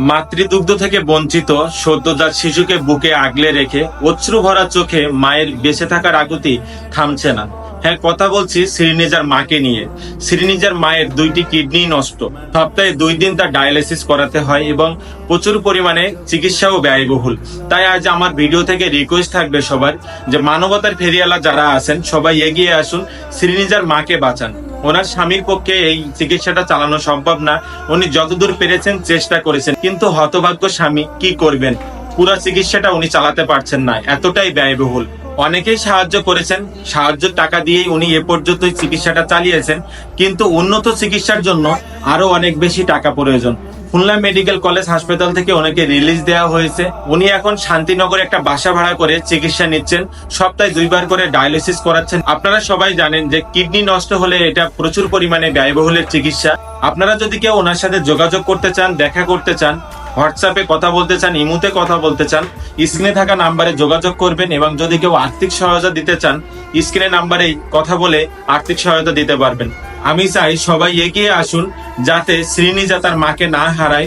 মাতৃদুগ্ধ থেকে বঞ্চিত সদ্যজাত শিশুকে বুকে আগলে রেখে অশ্রু ভরা চোখে মায়ের বেঁচে থাকার আকুতি থামছে না। হ্যাঁ, কথা বলছি শ্রীনিজার মাকে নিয়ে। শ্রীনিজার মায়ের 2টি কিডনি নষ্ট, সপ্তাহে 2 দিন তার ডায়ালিসিস করাতে হয় এবং প্রচুর পরিমাণে চিকিৎসাও ব্যয়বহুল। তাই আজ আমার ভিডিও থেকে রিকোয়েস্ট থাকবে সবার, যে মানবতার ফেরিওয়ালা যারা আছেন সবাই এগিয়ে আসুন, শ্রীনিজার মাকে বাঁচান। ওনার স্বামীর পক্ষে এই চিকিৎসাটা চালানো সম্ভব না, উনি যতদূর পেরেছেন চেষ্টা করেছেন, কিন্তু হতভাগ্য স্বামী কি করবেন, পুরো চিকিৎসাটা উনি চালাতে পারছেন না, এতটাই ব্যয়বহুল। অনেকেই সাহায্য করেছেন, সাহায্যের টাকা দিয়েই উনি এ পর্যন্ত চিকিৎসাটা চালিয়েছেন, কিন্তু উন্নত চিকিৎসার জন্য আরো অনেক বেশি টাকা প্রয়োজন। খুলনা মেডিকেল কলেজ হাসপাতাল থেকে ওনাকে রিলিজ দেওয়া হয়েছে। উনি এখন শান্তিনগরে একটা বাসা ভাড়া করে চিকিৎসা নিচ্ছেন, সপ্তাহে 2 বার করে ডায়ালিসিস করাচ্ছেন। আপনারা সবাই জানেন যে কিডনি নষ্ট হলে এটা প্রচুর পরিমাণে ব্যয়বহুলের চিকিৎসা। আপনারা যদি কেউ ওনার সাথে যোগাযোগ করতে চান, দেখা করতে চান, হোয়াটসঅ্যাপে কথা বলতে চান, ইমুতে কথা বলতে চান, স্ক্রিনে থাকা নাম্বারে যোগাযোগ করবেন। এবং যদি কেউ আর্থিক সহায়তা দিতে চান, স্ক্রিনে নাম্বারেই কথা বলে আর্থিক সহায়তা দিতে পারবেন। আমি চাই সবাই এগিয়ে আসুন, যাতে শ্রীনিজা তার মাকে না হারায়।